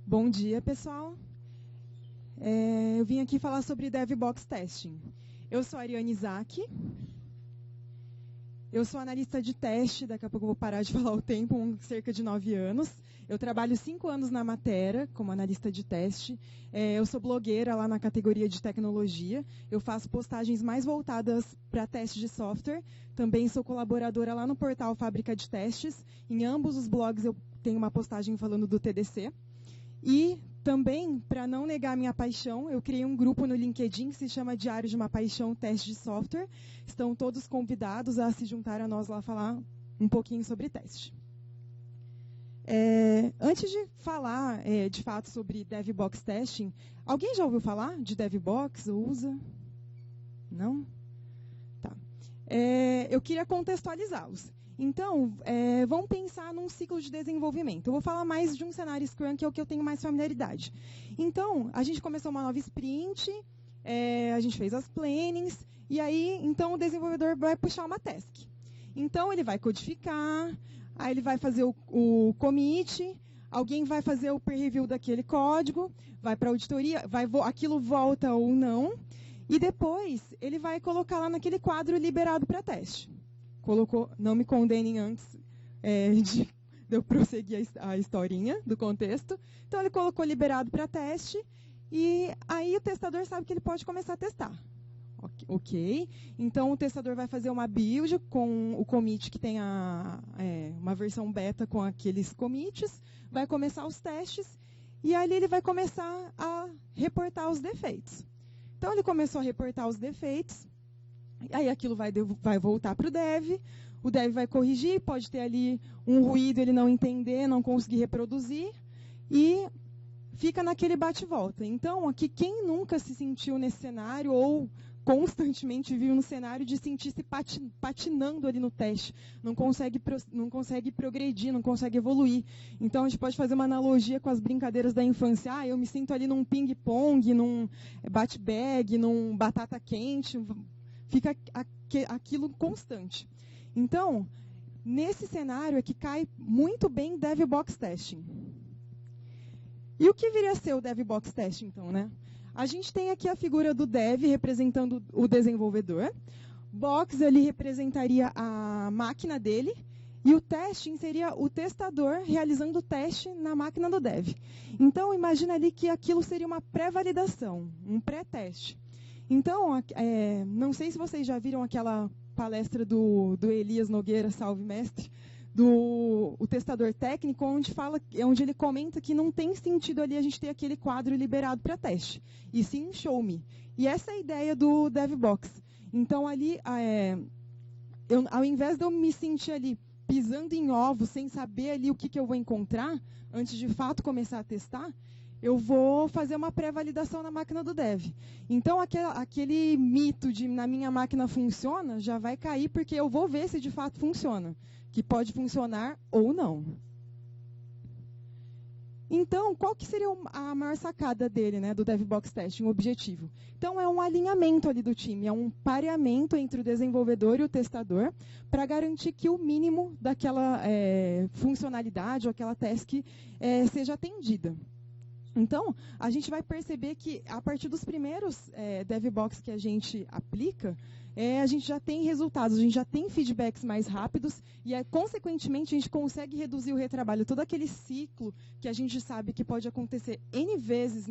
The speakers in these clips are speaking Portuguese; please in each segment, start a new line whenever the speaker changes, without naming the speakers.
Bom dia, pessoal. Eu vim aqui falar sobre DevBox Testing. Eu sou a Ariane Isaac. Eu sou analista de teste, daqui a pouco eu vou parar de falar o tempo, cerca de 9 anos. Eu trabalho 5 anos na Matera, como analista de teste. Eu sou blogueira lá na categoria de tecnologia. Eu faço postagens mais voltadas para teste de software. Também sou colaboradora lá no portal Fábrica de Testes. Em ambos os blogs eu tenho uma postagem falando do TDC. E também, para não negar minha paixão, eu criei um grupo no LinkedIn que se chama Diário de uma Paixão Teste de Software. Estão todos convidados a se juntar a nós lá falar um pouquinho sobre teste. Antes de falar, de fato, sobre DevBox Testing, alguém já ouviu falar de DevBox ou usa? Não? Tá. Eu queria contextualizá-los. Então, vamos pensar num ciclo de desenvolvimento. Eu vou falar mais de um cenário Scrum, que é o que eu tenho mais familiaridade. Então, a gente começou uma nova sprint, a gente fez as plannings, e aí, então, o desenvolvedor vai puxar uma task. Então, ele vai codificar, aí ele vai fazer o commit, alguém vai fazer o peer review daquele código, vai para a auditoria, aquilo volta ou não, e depois ele vai colocar lá naquele quadro liberado para teste. Colocou, não me condenem antes de eu prosseguir a historinha do contexto. Então, ele colocou liberado para teste, e aí o testador sabe que ele pode começar a testar. Ok. Então, o testador vai fazer uma build com o commit que tem uma versão beta com aqueles commits, vai começar os testes, e ali ele vai começar a reportar os defeitos. Então, ele começou a reportar os defeitos, aí aquilo vai voltar para o dev vai corrigir, pode ter ali um ruído, ele não entender, não conseguir reproduzir, e fica naquele bate-volta. Então, aqui, quem nunca se sentiu nesse cenário, ou constantemente vive no cenário de sentir-se patinando ali no teste, não consegue progredir, não consegue evoluir. Então, a gente pode fazer uma analogia com as brincadeiras da infância. Eu me sinto ali num ping-pong, num bate-bag, num batata quente, fica aquilo constante. Então, nesse cenário é que cai muito bem DevBox Testing. E o que viria a ser o DevBox Testing, então, né? A gente tem aqui a figura do dev representando o desenvolvedor. Box ali representaria a máquina dele. E o testing seria o testador realizando o teste na máquina do dev. Então, imagina ali que aquilo seria uma pré-validação, um pré-teste. Então, não sei se vocês já viram aquela palestra do Elias Nogueira, salve mestre, o testador técnico, onde ele comenta que não tem sentido ali a gente ter aquele quadro liberado para teste, e sim show me. E essa é a ideia do DevBox. Então, ali, ao invés de eu me sentir ali pisando em ovos, sem saber ali o que eu vou encontrar, antes de fato começar a testar, eu vou fazer uma pré-validação na máquina do dev. Então, aquele mito de na minha máquina funciona, já vai cair, porque eu vou ver se de fato funciona. Que pode funcionar ou não. Então, qual que seria a maior sacada dele, né, do DevBox Testing, o objetivo? Então, é um alinhamento ali do time, é um pareamento entre o desenvolvedor e o testador, para garantir que o mínimo daquela funcionalidade ou aquela task seja atendida. Então, a gente vai perceber que, a partir dos primeiros DevBox que a gente aplica, a gente já tem resultados, a gente já tem feedbacks mais rápidos e, consequentemente, a gente consegue reduzir o retrabalho. Todo aquele ciclo que a gente sabe que pode acontecer N vezes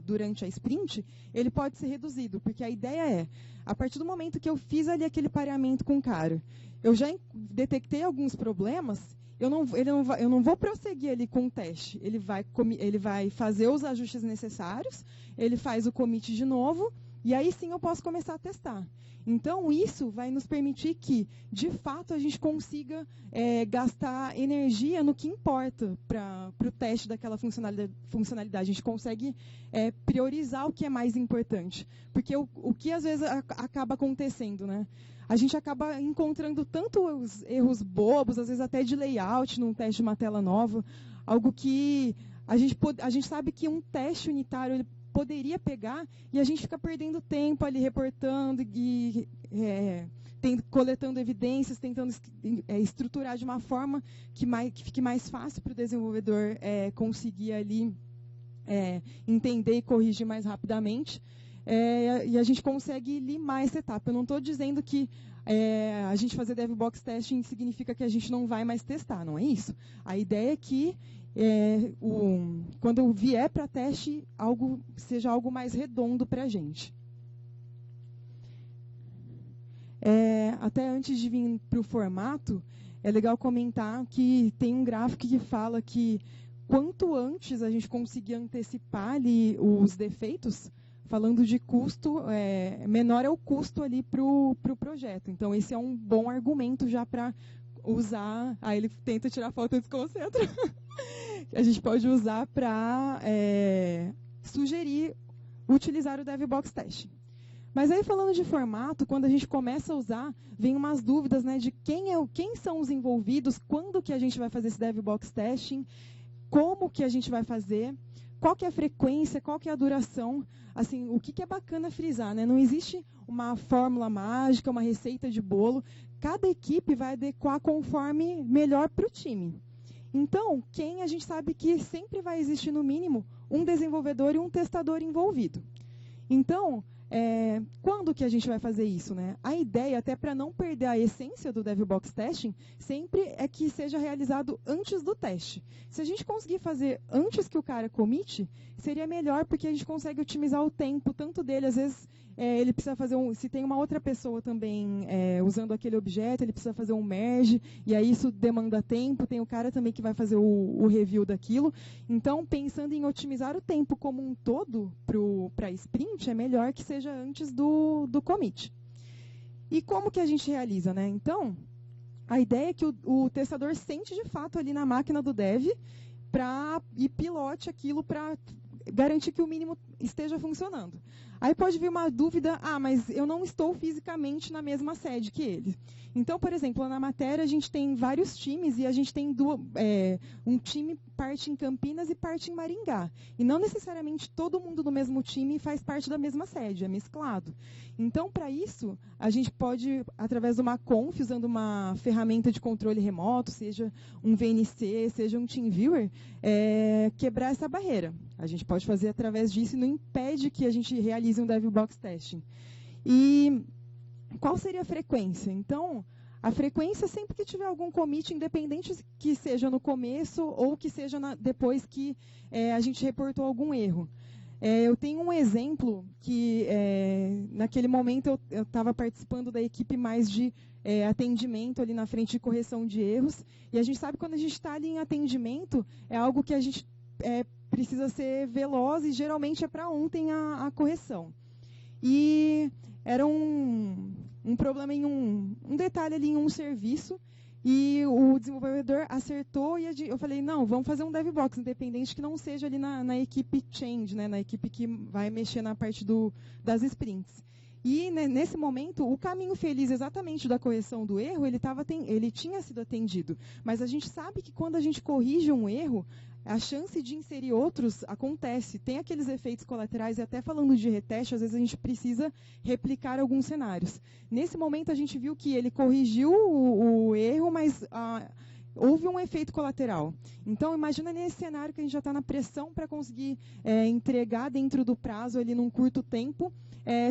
durante a sprint, ele pode ser reduzido, porque a ideia a partir do momento que eu fiz ali aquele pareamento com o cara, eu já detectei alguns problemas, eu não vou prosseguir ali com o teste. Ele vai fazer os ajustes necessários, ele faz o commit de novo, e aí sim eu posso começar a testar. Então, isso vai nos permitir que, de fato, a gente consiga gastar energia no que importa para o teste daquela funcionalidade. A gente consegue priorizar o que é mais importante. Porque o que, às vezes, acaba acontecendo, né? A gente acaba encontrando tantos erros bobos, às vezes até de layout, num teste de uma tela nova, algo que a gente sabe que um teste unitário ele poderia pegar, e a gente fica perdendo tempo ali reportando e coletando evidências, tentando estruturar de uma forma que fique mais fácil para o desenvolvedor conseguir ali entender e corrigir mais rapidamente. E a gente consegue limar essa etapa. Eu não estou dizendo que a gente fazer DevBox Testing significa que a gente não vai mais testar, não é isso. A ideia é que quando eu vier para teste, seja algo mais redondo para a gente. Até antes de vir para o formato, é legal comentar que tem um gráfico que fala que quanto antes a gente conseguir antecipar ali os defeitos, falando de custo, menor é o custo ali para o projeto. Então, esse é um bom argumento já para usar. Ele tenta tirar foto e desconcentra. A gente pode usar para sugerir utilizar o DevBox Testing. Mas aí, falando de formato, quando a gente começa a usar, vem umas dúvidas, né, de quem são os envolvidos, quando que a gente vai fazer esse DevBox Testing, como que a gente vai fazer, qual que é a frequência, qual que é a duração. Assim, o que é bacana frisar, né? Não existe uma fórmula mágica, uma receita de bolo. Cada equipe vai adequar conforme melhor para o time. Então, a gente sabe que sempre vai existir, no mínimo, um desenvolvedor e um testador envolvido. Então, quando que a gente vai fazer isso, né? A ideia, até para não perder a essência do DevBox Testing, sempre é que seja realizado antes do teste. Se a gente conseguir fazer antes que o cara commit, seria melhor, porque a gente consegue otimizar o tempo, tanto dele, às vezes, ele precisa fazer se tem uma outra pessoa também usando aquele objeto, ele precisa fazer um merge, e aí isso demanda tempo, tem o cara também que vai fazer o review daquilo. Então, pensando em otimizar o tempo como um todo para sprint, é melhor que seja antes do commit. E como que a gente realiza, né? Então, a ideia é que o testador sente de fato ali na máquina do dev e pilote aquilo para garantir que o mínimo esteja funcionando. Aí pode vir uma dúvida, mas eu não estou fisicamente na mesma sede que ele. Então, por exemplo, na matéria a gente tem vários times e a gente tem um time parte em Campinas e parte em Maringá. E não necessariamente todo mundo do mesmo time faz parte da mesma sede, é mesclado. Então, para isso, a gente pode, através de uma conf, usando uma ferramenta de controle remoto, seja um VNC, seja um TeamViewer, quebrar essa barreira. A gente pode fazer através disso e não impede que a gente realize um DevBox Testing. E qual seria a frequência? Então, a frequência, sempre que tiver algum commit, independente que seja no começo ou que seja depois que a gente reportou algum erro. Eu tenho um exemplo que, naquele momento, eu estava participando da equipe mais de atendimento ali na frente de correção de erros. E a gente sabe que quando a gente está ali em atendimento, é algo que a gente precisa ser veloz e geralmente é para ontem a correção. E era um problema em um detalhe ali em um serviço, e o desenvolvedor acertou e eu falei, não, vamos fazer um DevBox, independente que não seja ali na equipe change, né, na equipe que vai mexer na parte das sprints. E nesse momento, o caminho feliz exatamente da correção do erro, ele tinha sido atendido. Mas a gente sabe que quando a gente corrige um erro, a chance de inserir outros acontece. Tem aqueles efeitos colaterais, e até falando de reteste, às vezes a gente precisa replicar alguns cenários. Nesse momento, a gente viu que ele corrigiu o erro, mas houve um efeito colateral. Então, imagina nesse cenário que a gente já está na pressão para conseguir entregar dentro do prazo, ali num curto tempo.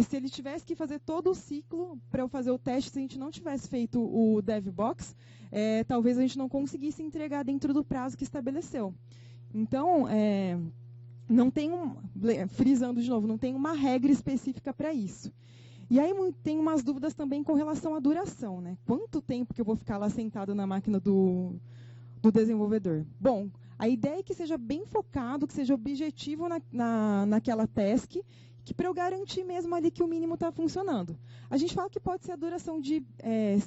Se ele tivesse que fazer todo o ciclo para eu fazer o teste, se a gente não tivesse feito o DevBox, talvez a gente não conseguisse entregar dentro do prazo que estabeleceu. Então, não tem frisando de novo, não tem uma regra específica para isso. E aí tem umas dúvidas também com relação à duração, né? Quanto tempo que eu vou ficar lá sentado na máquina do desenvolvedor? Bom, a ideia é que seja bem focado, que seja objetivo naquela task, que para eu garantir mesmo ali que o mínimo está funcionando. A gente fala que pode ser a duração de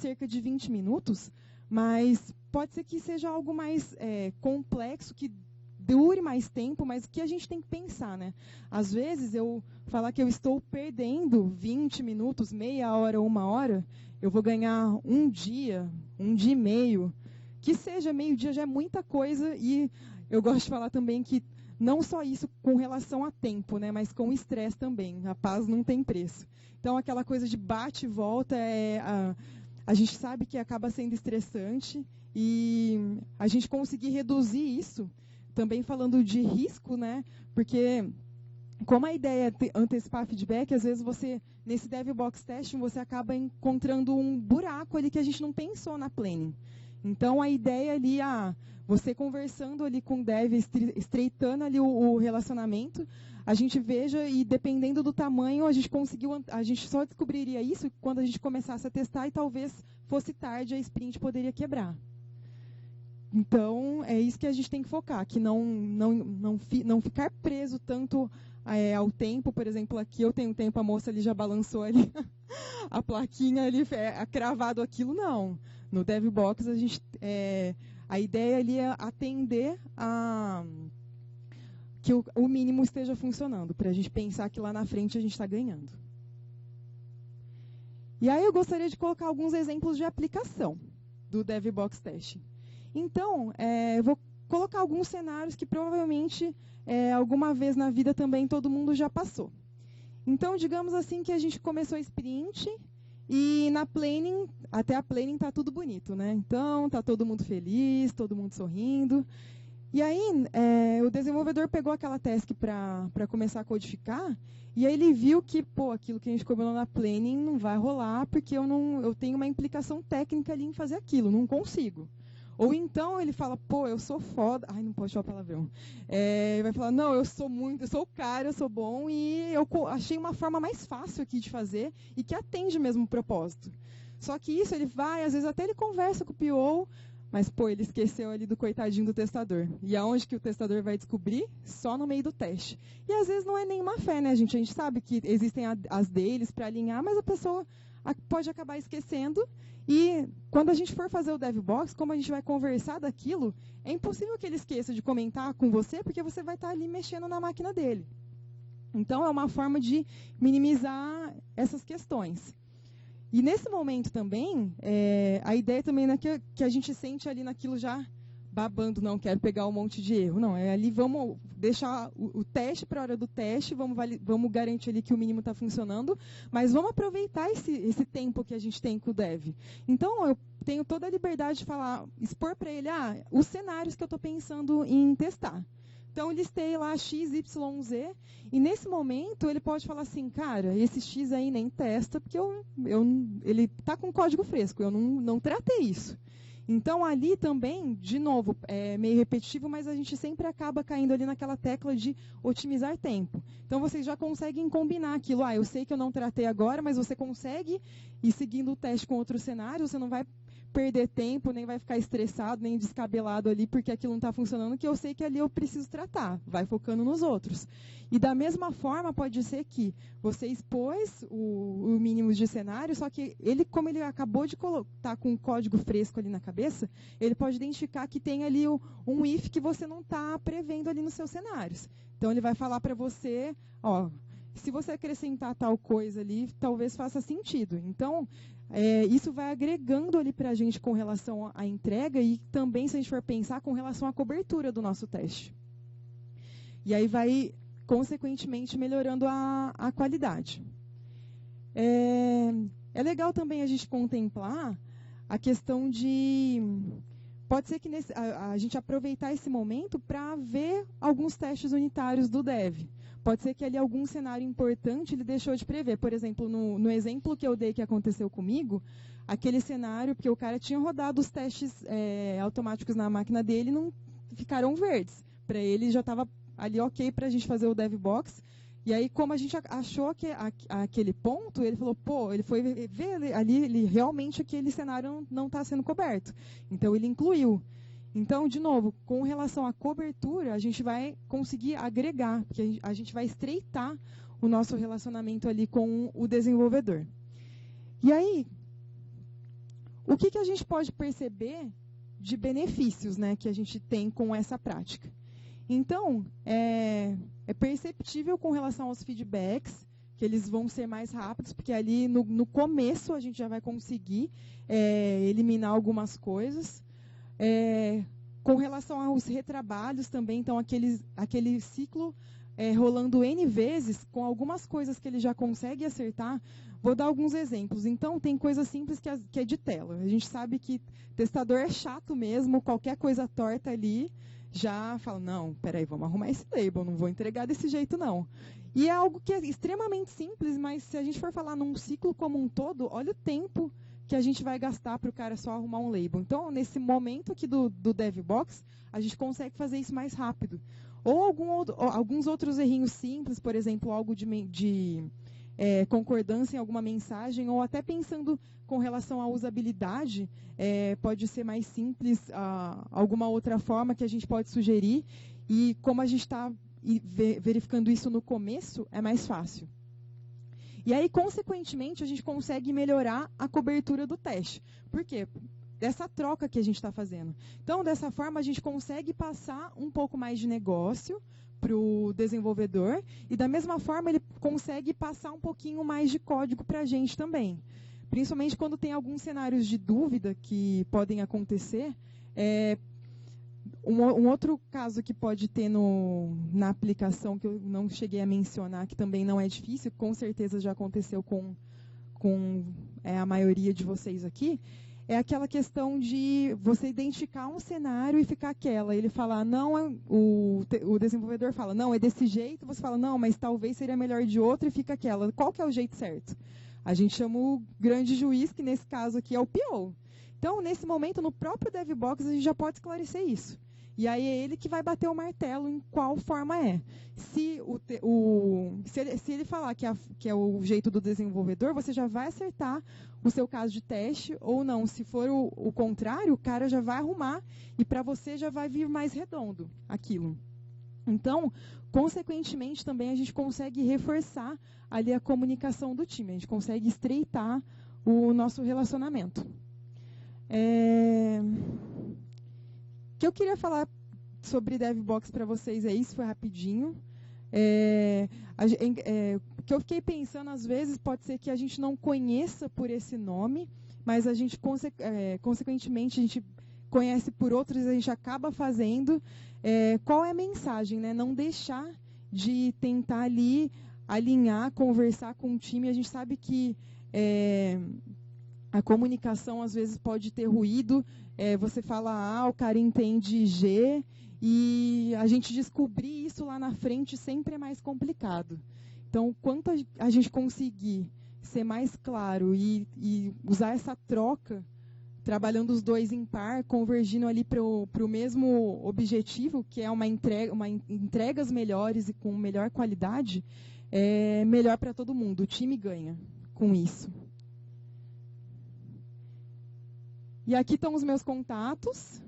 cerca de 20 minutos, mas pode ser que seja algo mais complexo, que dure mais tempo, mas o que a gente tem que pensar, né? Às vezes, eu falar que eu estou perdendo 20 minutos, meia hora ou uma hora, eu vou ganhar um dia e meio. Que seja meio-dia já é muita coisa, e eu gosto de falar também que não só isso com relação a tempo, né, mas com estresse também. A paz não tem preço. Então, aquela coisa de bate e volta, a gente sabe que acaba sendo estressante, e a gente conseguir reduzir isso, também falando de risco, né? Porque como a ideia é antecipar feedback, às vezes você, nesse DevBox Testing, você acaba encontrando um buraco ali que a gente não pensou na planning. Então, a ideia ali, você conversando ali com o dev, estreitando ali o relacionamento, a gente veja e, dependendo do tamanho, a gente só descobriria isso quando a gente começasse a testar e talvez fosse tarde, a sprint poderia quebrar. Então, é isso que a gente tem que focar, que não ficar preso tanto ao tempo. Por exemplo, aqui eu tenho tempo, a moça ali já balançou ali a plaquinha ali, cravado aquilo, não. No DevBox, a ideia ali é atender que o mínimo esteja funcionando, para a gente pensar que lá na frente a gente está ganhando. E aí eu gostaria de colocar alguns exemplos de aplicação do DevBox Testing. Então, eu vou colocar alguns cenários que provavelmente alguma vez na vida também todo mundo já passou. Então, digamos assim que a gente começou a sprint e na planning, até a planning está tudo bonito, né? Então, está todo mundo feliz, todo mundo sorrindo. E aí, o desenvolvedor pegou aquela task para começar a codificar, e aí ele viu que, aquilo que a gente combinou na planning não vai rolar, porque eu tenho uma implicação técnica ali em fazer aquilo, não consigo. Ou então ele fala, eu sou foda. Ai, não pode falar palavrão. Vai falar, não, eu sou o cara, eu sou bom, e eu achei uma forma mais fácil aqui de fazer e que atende mesmo o propósito. Só que isso ele vai, às vezes até ele conversa com o PO, mas, ele esqueceu ali do coitadinho do testador. E aonde que o testador vai descobrir? Só no meio do teste. E às vezes não é nenhuma fé, né, gente? A gente sabe que existem as deles para alinhar, mas a pessoa pode acabar esquecendo. E quando a gente for fazer o DevBox, como a gente vai conversar daquilo, é impossível que ele esqueça de comentar com você, porque você vai estar ali mexendo na máquina dele. Então, é uma forma de minimizar essas questões. E nesse momento também, a ideia também não é que a gente sente ali naquilo já babando, não quero pegar um monte de erro. Não, ali vamos deixar o teste para a hora do teste, vamos garantir ali que o mínimo está funcionando, mas vamos aproveitar esse tempo que a gente tem com o dev. Então, eu tenho toda a liberdade de expor para ele os cenários que eu estou pensando em testar. Então, eu listei lá X, Y, Z, e nesse momento ele pode falar assim, cara, esse X aí nem testa, porque ele está com código fresco, eu não tratei isso. Então, ali também, de novo, é meio repetitivo, mas a gente sempre acaba caindo ali naquela tecla de otimizar tempo. Então, vocês já conseguem combinar aquilo. Eu sei que eu não tratei agora, mas você consegue ir seguindo o teste com outro cenário, você não vai perder tempo, nem vai ficar estressado, nem descabelado ali, porque aquilo não está funcionando, que eu sei que ali eu preciso tratar. Vai focando nos outros. E da mesma forma, pode ser que você expôs o mínimo de cenário, só que como ele acabou de estar com o código fresco ali na cabeça, ele pode identificar que tem ali um if que você não está prevendo ali nos seus cenários. Então, ele vai falar para você, se você acrescentar tal coisa ali, talvez faça sentido. Então, isso vai agregando ali para a gente com relação à entrega e também, se a gente for pensar, com relação à cobertura do nosso teste. E aí vai, consequentemente, melhorando a qualidade. É legal também a gente contemplar a questão de... Pode ser que a gente aproveitar esse momento para ver alguns testes unitários do dev. Pode ser que ali algum cenário importante ele deixou de prever. Por exemplo, no exemplo que eu dei que aconteceu comigo, aquele cenário, porque o cara tinha rodado os testes automáticos na máquina dele e não ficaram verdes. Para ele já estava ali ok para a gente fazer o DevBox. E aí, como a gente achou que aquele ponto, ele falou, ele foi ver ali, realmente aquele cenário não está sendo coberto. Então, ele incluiu. Então, de novo, com relação à cobertura, a gente vai conseguir agregar, porque a gente vai estreitar o nosso relacionamento ali com o desenvolvedor. E aí, o que a gente pode perceber de benefícios, né, que a gente tem com essa prática? Então, é perceptível com relação aos feedbacks, que eles vão ser mais rápidos, porque ali no começo a gente já vai conseguir eliminar algumas coisas. Com relação aos retrabalhos também, então aquele ciclo rolando N vezes, com algumas coisas que ele já consegue acertar. Vou dar alguns exemplos. Então, tem coisa simples que é de tela. A gente sabe que testador é chato mesmo, qualquer coisa torta ali já fala, não, peraí, vamos arrumar esse label, não vou entregar desse jeito, não. E é algo que é extremamente simples, mas se a gente for falar num ciclo como um todo, olha o tempo que a gente vai gastar para o cara só arrumar um label. Então, nesse momento aqui do DevBox, a gente consegue fazer isso mais rápido. Ou alguns outros errinhos simples, por exemplo, algo de concordância em alguma mensagem, ou até pensando com relação à usabilidade, pode ser mais simples, alguma outra forma que a gente pode sugerir. E como a gente está verificando isso no começo, é mais fácil. E aí, consequentemente, a gente consegue melhorar a cobertura do teste. Por quê? Dessa troca que a gente está fazendo. Então, dessa forma, a gente consegue passar um pouco mais de negócio para o desenvolvedor e, da mesma forma, ele consegue passar um pouquinho mais de código para a gente também. Principalmente quando tem alguns cenários de dúvida que podem acontecer. Um outro caso que pode ter na aplicação, que eu não cheguei a mencionar, que também não é difícil, com certeza já aconteceu com a maioria de vocês aqui, é aquela questão de você identificar um cenário e ficar aquela. Ele fala, não, o desenvolvedor fala, não, é desse jeito, você fala, não, mas talvez seria melhor de outro, e fica aquela. Qual que é o jeito certo? A gente chama o grande juiz, que nesse caso aqui é o PO. Então, nesse momento, no próprio DevBox, a gente já pode esclarecer isso. E aí é ele que vai bater o martelo em qual forma é. Se ele falar que é o jeito do desenvolvedor, você já vai acertar o seu caso de teste, ou não. Se for o contrário, o cara já vai arrumar e para você já vai vir mais redondo aquilo. Então, consequentemente, também a gente consegue reforçar ali a comunicação do time. A gente consegue estreitar o nosso relacionamento. O que eu queria falar sobre DevBox para vocês é isso, foi rapidinho. O que eu fiquei pensando, às vezes, pode ser que a gente não conheça por esse nome, mas a gente, consequentemente, a gente conhece por outros e a gente acaba fazendo. Qual é a mensagem? Né? Não deixar de tentar ali alinhar, conversar com o time. A gente sabe que a comunicação, às vezes, pode ter ruído. Você fala A, o cara entende G, e a gente descobrir isso lá na frente sempre é mais complicado. Então, quanto a gente conseguir ser mais claro e usar essa troca, trabalhando os dois em par, convergindo ali para o mesmo objetivo, que é entregas melhores e com melhor qualidade, é melhor para todo mundo. O time ganha com isso. E aqui estão os meus contatos.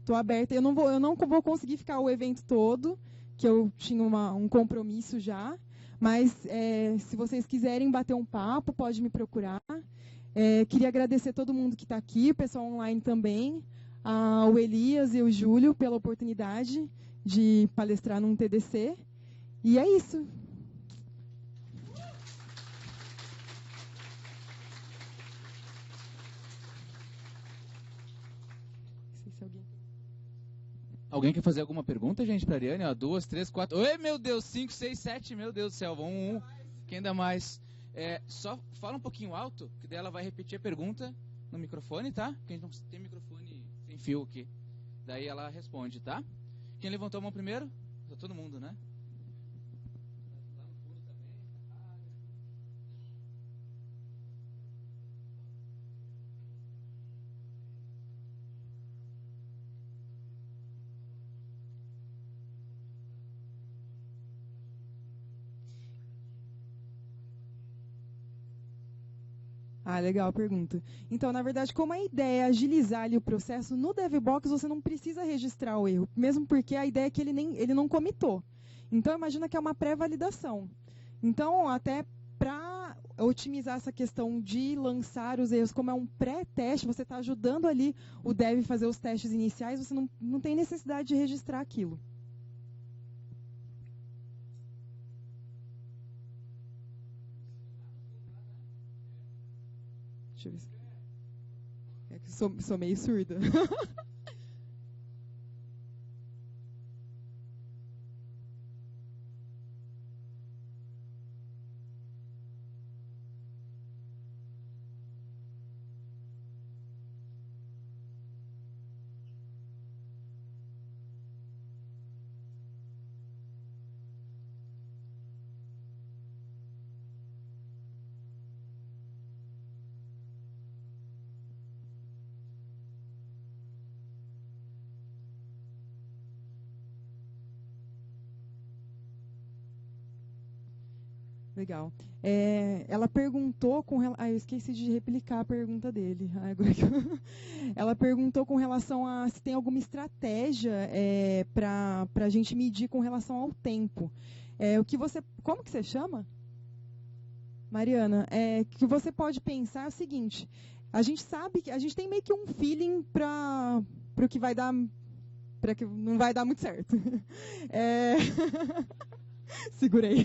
Estou aberta. Eu não vou conseguir ficar o evento todo, que eu tinha um compromisso já. Mas se vocês quiserem bater um papo, pode me procurar. Queria agradecer todo mundo que está aqui, o pessoal online também, ao Elias e o Júlio pela oportunidade de palestrar num TDC. E é isso.
Alguém quer fazer alguma pergunta, gente, para a Ariane? 2, 3, 4... Oi, meu Deus, 5, 6, 7, meu Deus do céu, vamos quem dá mais? Só fala um pouquinho alto, que daí ela vai repetir a pergunta no microfone, tá? Porque a gente não tem microfone sem fio aqui. Daí ela responde, tá? Quem levantou a mão primeiro? Todo mundo, né?
Legal a pergunta. Então, na verdade, como a ideia é agilizar ali o processo, no DevBox você não precisa registrar o erro, mesmo porque a ideia é que ele não comitou. Então, imagina que é uma pré-validação. Então, até para otimizar essa questão de lançar os erros, como é um pré-teste, você está ajudando ali o dev a fazer os testes iniciais, você não tem necessidade de registrar aquilo. Deixa eu ver. É que sou meio surda. Legal. Ela perguntou com relação... eu esqueci de replicar a pergunta dele. Ela perguntou com relação a se tem alguma estratégia para a gente medir com relação ao tempo. Como que você chama? Mariana. Que você pode pensar é o seguinte: a gente sabe que a gente tem meio que um feeling para o que vai dar, para que não vai dar muito certo. Segurei.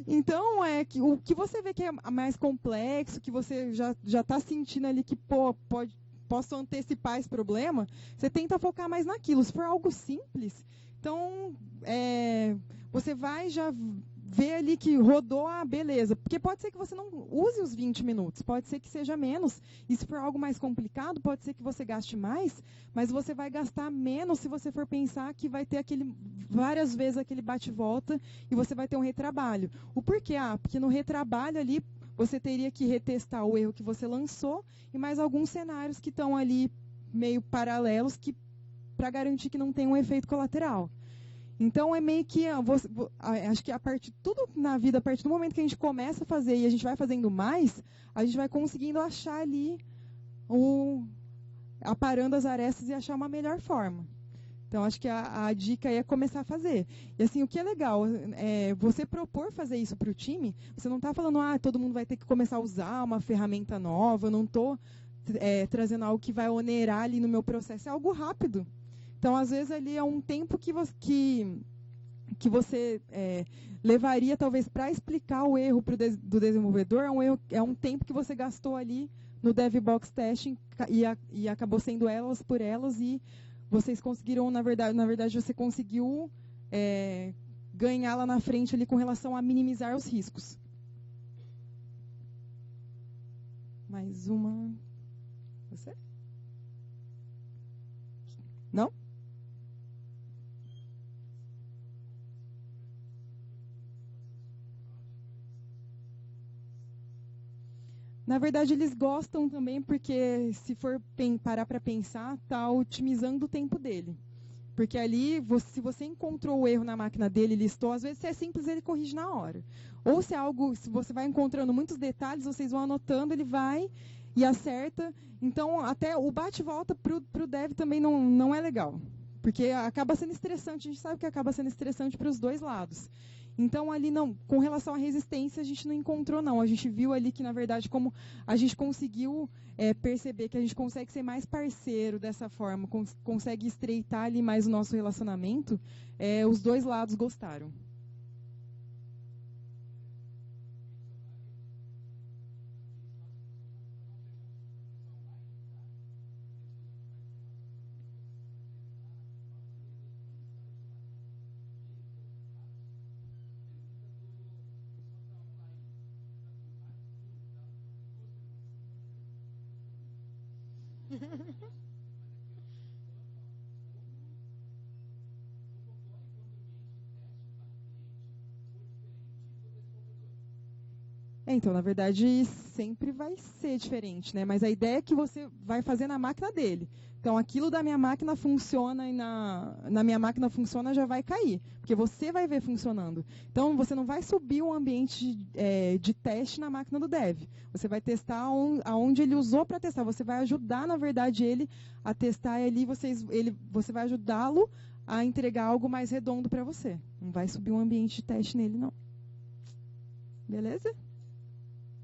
Então, o que você vê que é mais complexo, que você já está sentindo ali que posso antecipar esse problema, você tenta focar mais naquilo. Se for algo simples, então você vai já ver ali que rodou, beleza. Porque pode ser que você não use os 20 minutos, pode ser que seja menos. E se for algo mais complicado, pode ser que você gaste mais, mas você vai gastar menos se você for pensar que vai ter várias vezes aquele bate-volta e você vai ter um retrabalho. O porquê? Porque no retrabalho ali você teria que retestar o erro que você lançou e mais alguns cenários que estão ali meio paralelos para garantir que não tem um efeito colateral. Então, é meio que, acho que tudo na vida, a partir do momento que a gente começa a fazer e a gente vai fazendo mais, a gente vai conseguindo achar ali, aparando as arestas e achar uma melhor forma. Então, acho que a dica é começar a fazer. E assim, o que é legal, você propor fazer isso para o time, você não está falando, todo mundo vai ter que começar a usar uma ferramenta nova, eu não estou trazendo algo que vai onerar ali no meu processo, é algo rápido. Então, às vezes, ali é um tempo que você levaria, talvez, para explicar o erro do desenvolvedor, é um tempo que você gastou ali no DevBox Testing e acabou sendo elas por elas e vocês conseguiram, na verdade você conseguiu ganhar lá na frente ali com relação a minimizar os riscos. Mais uma... Você? Não? Na verdade, eles gostam também porque, se for parar para pensar, está otimizando o tempo dele. Porque ali, se você encontrou o erro na máquina dele e listou, às vezes se é simples, ele corrige na hora. Ou se você vai encontrando muitos detalhes, vocês vão anotando, ele vai e acerta. Então, até o bate-volta para o dev também não é legal. Porque acaba sendo estressante, a gente sabe que acaba sendo estressante para os dois lados. Então, ali com relação à resistência, a gente não encontrou, não. A gente viu ali que, na verdade, como a gente conseguiu perceber que a gente consegue ser mais parceiro dessa forma, consegue estreitar ali mais o nosso relacionamento, os dois lados gostaram. Então, na verdade, sempre vai ser diferente, né? Mas a ideia é que você vai fazer na máquina dele. Então, aquilo da minha máquina funciona e na minha máquina funciona, já vai cair. Porque você vai ver funcionando. Então, você não vai subir um ambiente de teste na máquina do dev. Você vai testar aonde ele usou para testar. Você vai ajudar, na verdade, ele a testar e ali você vai ajudá-lo a entregar algo mais redondo para você. Não vai subir um ambiente de teste nele, não. Beleza?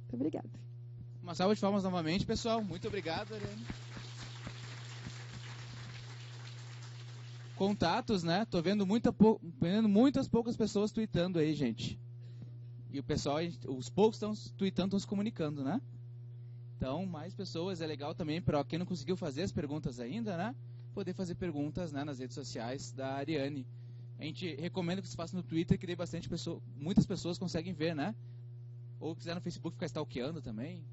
Muito obrigada.
Uma salva de palmas novamente, pessoal. Muito obrigado, Ariane. Contatos, né? Tô vendo muitas poucas pessoas tweetando aí, gente. E o pessoal, os poucos estão tweetando, estão se comunicando, né? Então, mais pessoas, é legal também para quem não conseguiu fazer as perguntas ainda, né? Poder fazer perguntas, né, nas redes sociais da Ariane. A gente recomenda que você faça no Twitter, que daí muitas pessoas conseguem ver, né? Ou quiser no Facebook ficar stalkeando também.